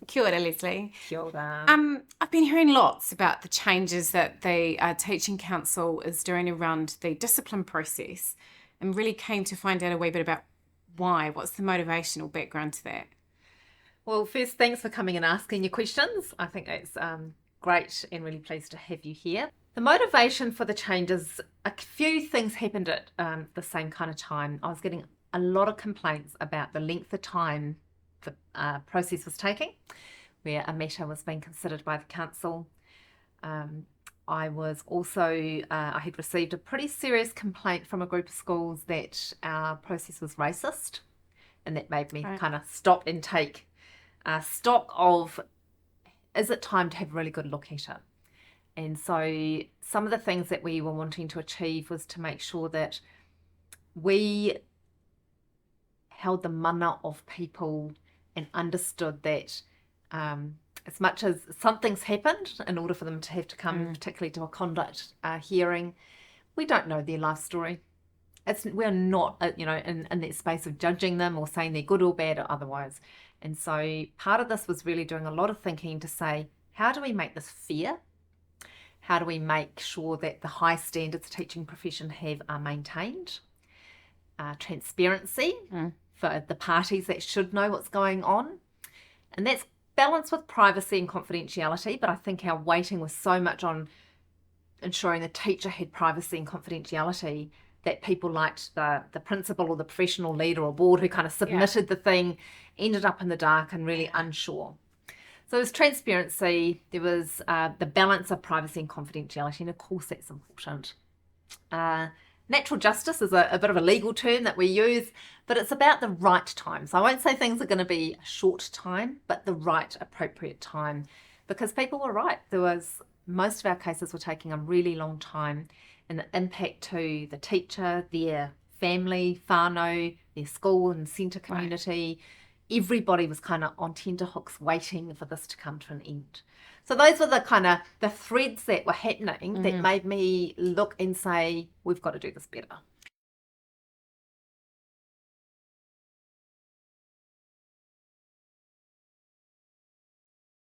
Kia ora, Leslie. Kia ora. I've been hearing lots about the changes that the Teaching Council is doing around the discipline process, and really keen to find out a wee bit about why. What's the motivational background to that? Well, first, thanks for coming and asking your questions. I think it's great and really pleased to have you here. The motivation for the changes, a few things happened at the same kind of time. I was getting a lot of complaints about the length of time the process was taking, where a matter was being considered by the council. I was also, I had received a pretty serious complaint from a group of schools that our process was racist, and that made me kind of stop and take stock of, is it time to have a really good look at it? And so some of the things that we were wanting to achieve was to make sure that we held the mana of people and understood that as much as something's happened, in order for them to have to come, particularly to a conduct hearing, we don't know their life story. We're not, in that space of judging them or saying they're good or bad or otherwise. And so part of this was really doing a lot of thinking to say, how do we make this fair? How do we make sure that the high standards the teaching profession have are maintained? Transparency for the parties that should know what's going on. And that's balanced with privacy and confidentiality, but I think our weighting was so much on ensuring the teacher had privacy and confidentiality that people like the principal or the professional leader or board who kind of submitted the thing ended up in the dark and really unsure. So there was transparency, there was the balance of privacy and confidentiality, and of course that's important. Natural justice is a bit of a legal term that we use, but it's about the right time. So I won't say things are going to be a short time, but the right appropriate time, because people were right. Most of our cases were taking a really long time, and the impact to the teacher, their family, whānau, their school and centre community, everybody was kind of on tenterhooks waiting for this to come to an end. So those were the kind of the threads that were happening that made me look and say, we've got to do this better.